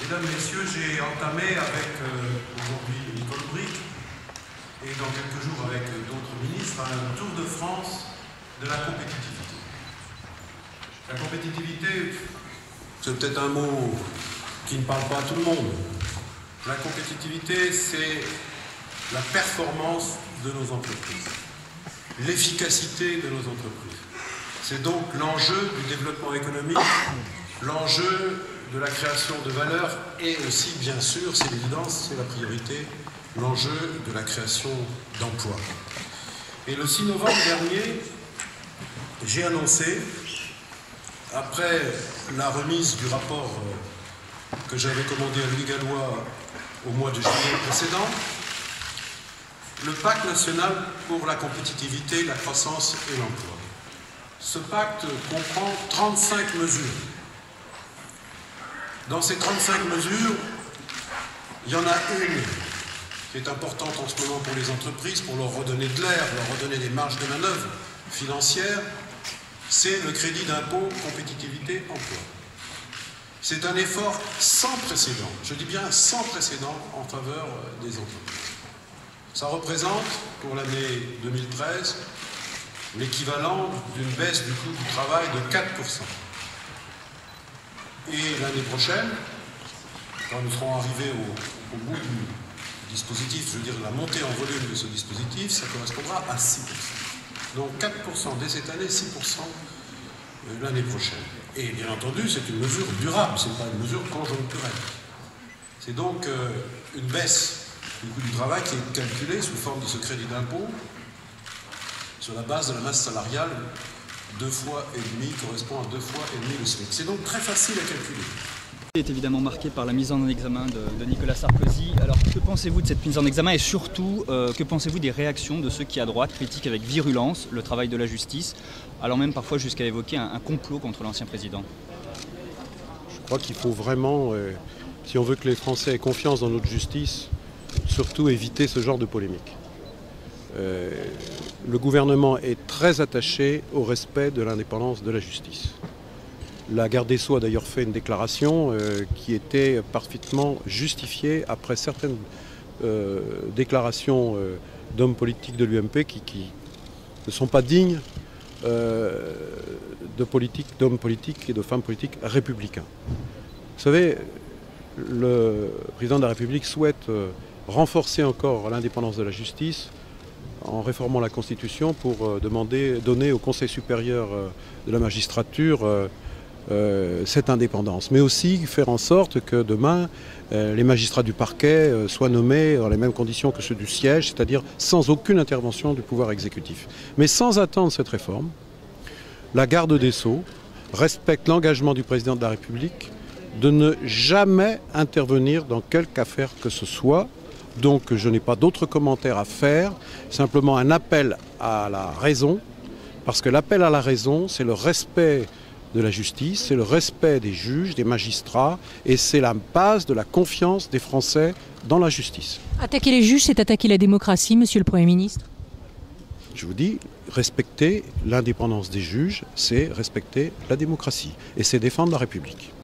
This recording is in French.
Mesdames, Messieurs, j'ai entamé avec aujourd'hui Nicole Bricq et dans quelques jours avec d'autres ministres un tour de France de la compétitivité. La compétitivité, c'est peut-être un mot qui ne parle pas à tout le monde. La compétitivité, c'est la performance de nos entreprises, l'efficacité de nos entreprises. C'est donc l'enjeu du développement économique, l'enjeu de la création de valeur et aussi, bien sûr, c'est l'évidence, c'est la priorité, l'enjeu de la création d'emplois. Et le 6 novembre dernier, j'ai annoncé, après la remise du rapport que j'avais commandé à Louis Gallois au mois de juillet précédent, le pacte national pour la compétitivité, la croissance et l'emploi. Ce pacte comprend 35 mesures. Dans ces 35 mesures, il y en a une qui est importante en ce moment pour les entreprises, pour leur redonner de l'air, leur redonner des marges de manœuvre financières, c'est le crédit d'impôt compétitivité emploi. C'est un effort sans précédent, je dis bien sans précédent, en faveur des entreprises. Ça représente, pour l'année 2013, l'équivalent d'une baisse du coût du travail de 4%. Et l'année prochaine, quand nous serons arrivés au bout du dispositif, je veux dire la montée en volume de ce dispositif, ça correspondra à 6%. Donc 4% dès cette année, 6% l'année prochaine. Et bien entendu, c'est une mesure durable, ce n'est pas une mesure conjoncturelle. C'est donc une baisse du coût du travail qui est calculée sous forme de ce crédit d'impôt sur la base de la masse salariale. 2,5 fois correspond à 2,5 fois le SMIC. C'est donc très facile à calculer. Il est évidemment marqué par la mise en examen de Nicolas Sarkozy. Alors que pensez-vous de cette mise en examen et surtout que pensez-vous des réactions de ceux qui à droite critiquent avec virulence le travail de la justice, allant même parfois jusqu'à évoquer un complot contre l'ancien président? Je crois qu'il faut vraiment, si on veut que les Français aient confiance dans notre justice, surtout éviter ce genre de polémique. Le gouvernement est très attaché au respect de l'indépendance de la justice. La garde des Sceaux a d'ailleurs fait une déclaration qui était parfaitement justifiée après certaines déclarations d'hommes politiques de l'UMP qui ne sont pas dignes d'hommes politiques et de femmes politiques républicains. Vous savez, le président de la République souhaite renforcer encore l'indépendance de la justice en réformant la Constitution pour donner au Conseil supérieur de la magistrature cette indépendance, mais aussi faire en sorte que demain les magistrats du parquet soient nommés dans les mêmes conditions que ceux du siège, c'est-à-dire sans aucune intervention du pouvoir exécutif. Mais sans attendre cette réforme, la garde des Sceaux respecte l'engagement du président de la République de ne jamais intervenir dans quelque affaire que ce soit. Donc je n'ai pas d'autres commentaires à faire, simplement un appel à la raison, parce que l'appel à la raison, c'est le respect de la justice, c'est le respect des juges, des magistrats, et c'est la base de la confiance des Français dans la justice. Attaquer les juges, c'est attaquer la démocratie, monsieur le Premier ministre? Je vous dis, respecter l'indépendance des juges, c'est respecter la démocratie, et c'est défendre la République.